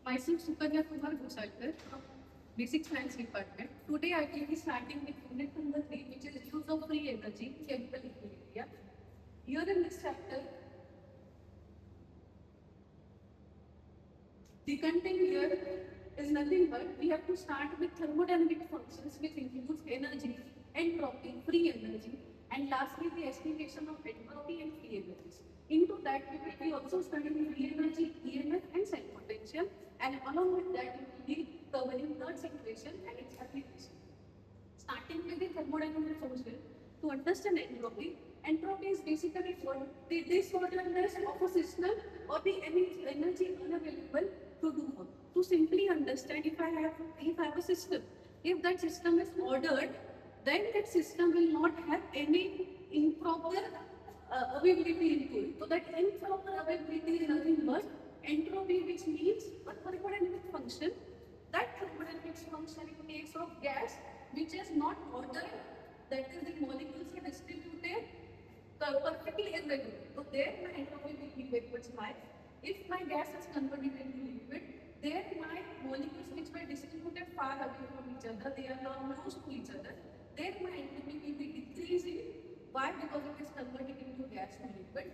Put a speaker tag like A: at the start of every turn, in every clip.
A: Myself Sukanya Ghosalkar from Basic Science Department. Today I will be starting with unit number 3, which is use of free energy, chemical equilibria. Here in this chapter, the content here is nothing but we have to start with thermodynamic functions, which includes energy, entropy, free energy, and lastly the estimation of entropy and free energies. Into that we will be also studying free energy, EMF, and self potential, and along with that we will be covering Nernst equation and its application. Starting with the thermodynamic function, to understand entropy, entropy is basically what the disorderness of a system or the energy unavailable to do work. To simply understand, if I have a system, if that system is ordered, then that system will not have any improper availability into it. So that improper availability is nothing but entropy, which means a thermodynamic function. That thermodynamic function in case of gas, which is not ordered, that is the molecules are distributed perfectly irregular. So there my entropy will be very much high. If my gas is converted into liquid, there my molecules which were distributed far away from each other, they are now close to each other. There my entropy will be decreasing. Why? Because it is converted into gas to liquid.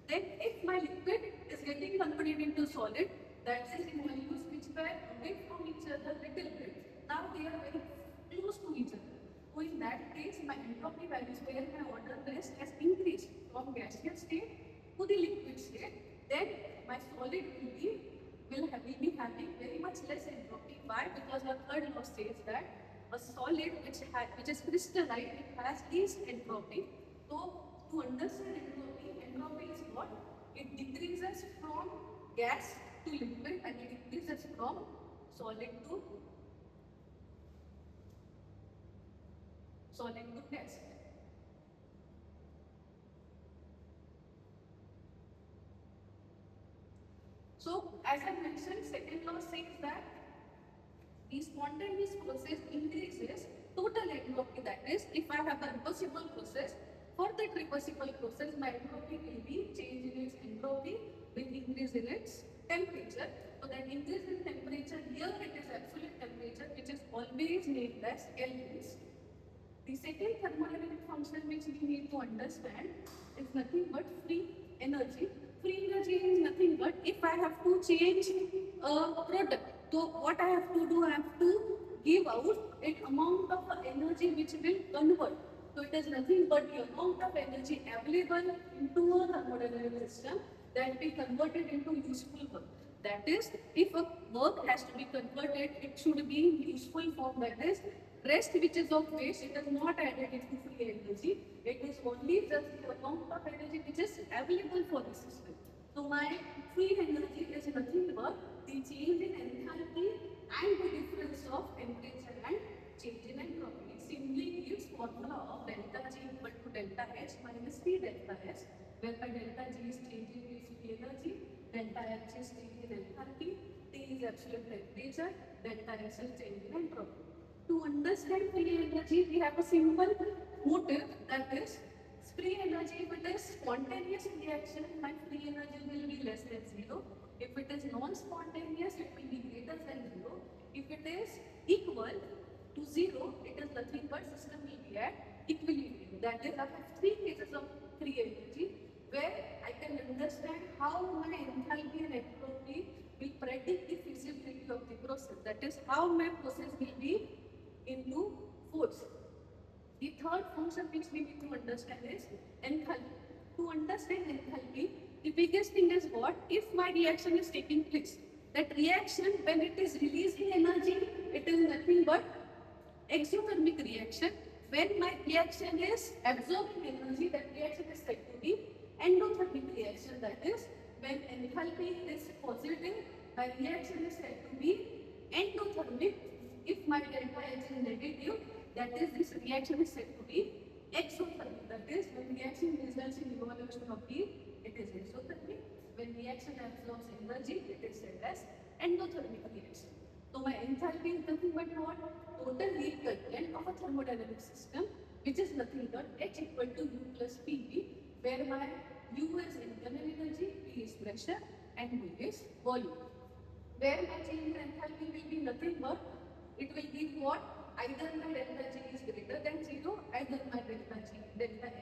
A: Then if my liquid is getting converted into solid, that is the molecules which were away from each other little bit, now they are very close to each other. So in that case, my entropy values where my order rest has increased from gaseous state to the liquid state, then my solid will be having very much less entropy. Why? Because our third law says that a solid which is crystalline, it has least entropy. So to understand entropy, entropy is what? It decreases from gas to liquid and it increases from solid to gas. So as I mentioned, second law says that the spontaneous process increases total entropy. That is, if I have a reversible process, for that reversible process, my entropy will be change in its entropy with increase in its temperature. So that increase in temperature, here it is absolute temperature, which is always named as Kelvins. The second thermodynamic function which we need to understand is nothing but free energy. Free energy is nothing but if I have to change a product, so what I have to do, I have to give out an amount of energy which will convert. So it is nothing but the amount of energy available into a thermodynamic system that be converted into useful work. That is, if a work has to be converted, it should be in useful form. That is, rest which is of waste, it is not added into free energy. It is only just the amount of energy which is available for the system. So my free energy is nothing but the change in enthalpy and the difference of temperature and change in entropy. It simply gives formula of delta G equal to delta H minus T delta S, whereby delta G is changing its free energy, delta H is changing in enthalpy, T is absolute temperature, delta S is changing in entropy. To understand free energy, we have a simple motive, that is free energy. If it is spontaneous reaction, my free energy will be less than 0. If it is non-spontaneous, it will be greater than 0. If it is equal to 0, it is nothing but system will be at equilibrium. That is, I have three cases of free energy where I can understand how my enthalpy and entropy will predict the feasibility of the process. That is, how my process will be into force. The third function which we need to understand is enthalpy. To understand enthalpy, the biggest thing is what? If my reaction is taking place, that reaction, when it is releasing energy, it is nothing but exothermic reaction. When my reaction is absorbing energy, that reaction is said to be endothermic reaction. That is, when enthalpy is positive, my reaction is said to be endothermic. If my delta H is negative, that is, this reaction is said to be exothermic. That is, when reaction results in evolution of heat, it is exothermic. When reaction absorbs energy, it is said as endothermic reaction. So my enthalpy is nothing but what? Total heat content of a thermodynamic system, which is nothing but H equal to U plus PV, where my U is internal energy, P is pressure, and V is volume. Where my change enthalpy will be nothing but it will be what? Either my delta G is greater than 0, either my delta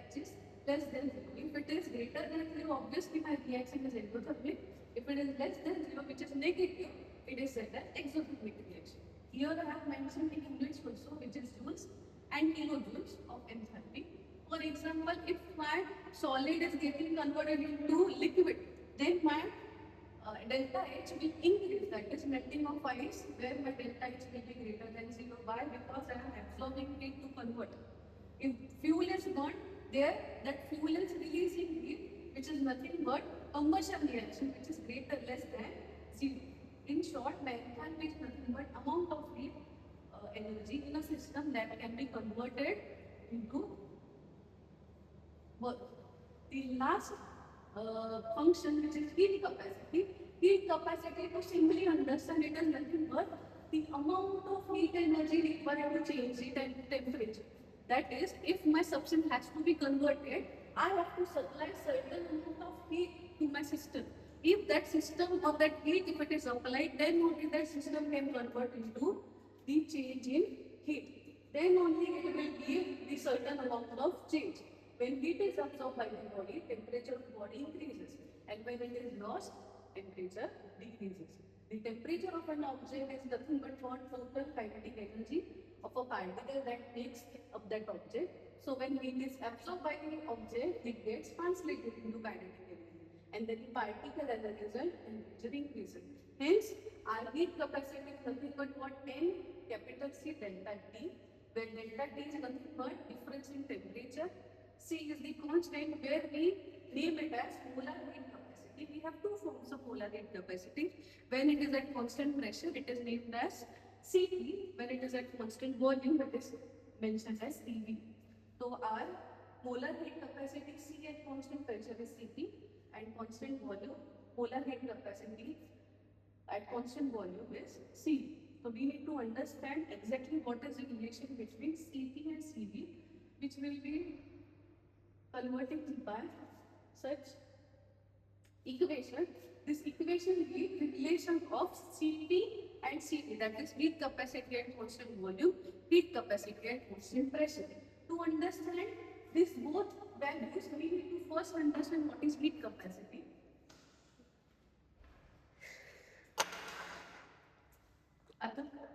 A: H is less than 0. If it is greater than 0, obviously my reaction is endothermic. If it is less than 0, which is negative, it is said as exothermic reaction. Here I have mentioned in English also, which is joules and kilojoules of enthalpy. For example, if my solid is getting converted into liquid, then my delta H will increase, that is melting of ice, where my delta H will be greater than 0. Why? Because I am absorbing heat to convert. If fuel is burnt, there that fuel is releasing heat, which is nothing but combustion reaction, which is greater less than 0. In short, my enthalpy is nothing but amount of heat energy in a system that can be converted into work. The last function, which is heat capacity. Heat capacity, to simply understand it, is nothing but the amount of heat energy required to change the temperature. That is, if my substance has to be converted, I have to supply certain amount of heat to my system. If that system or that heat, if it is applied, then only that system can convert into the change in heat. Then only it will give the certain amount of change. When heat is absorbed by the body, temperature of the body increases. And when it is lost, temperature decreases. The temperature of an object is nothing but what? Total kinetic energy of a particle that makes up that object. So when heat is absorbed by the object, it gets translated into kinetic energy. And then the particle as a result, temperature increases. Hence, our heat capacity is nothing but what? N capital C delta T, where delta T is nothing but difference in temperature. C is the constant, where we name it as molar heat capacity. We have two forms of molar heat capacity. When it is at constant pressure, it is named as Cp. When it is at constant volume, it is mentioned as Cv. So our molar heat capacity C at constant pressure is Cp, and constant volume, molar heat capacity at constant volume is Cv. So we need to understand exactly what is the relation between Cp and Cv, which will be converting by such equation. This equation gives the relation of Cp and Cv, that is heat capacity at constant volume, heat capacity at constant pressure. To understand these both values, we need to first understand what is heat capacity. Adam?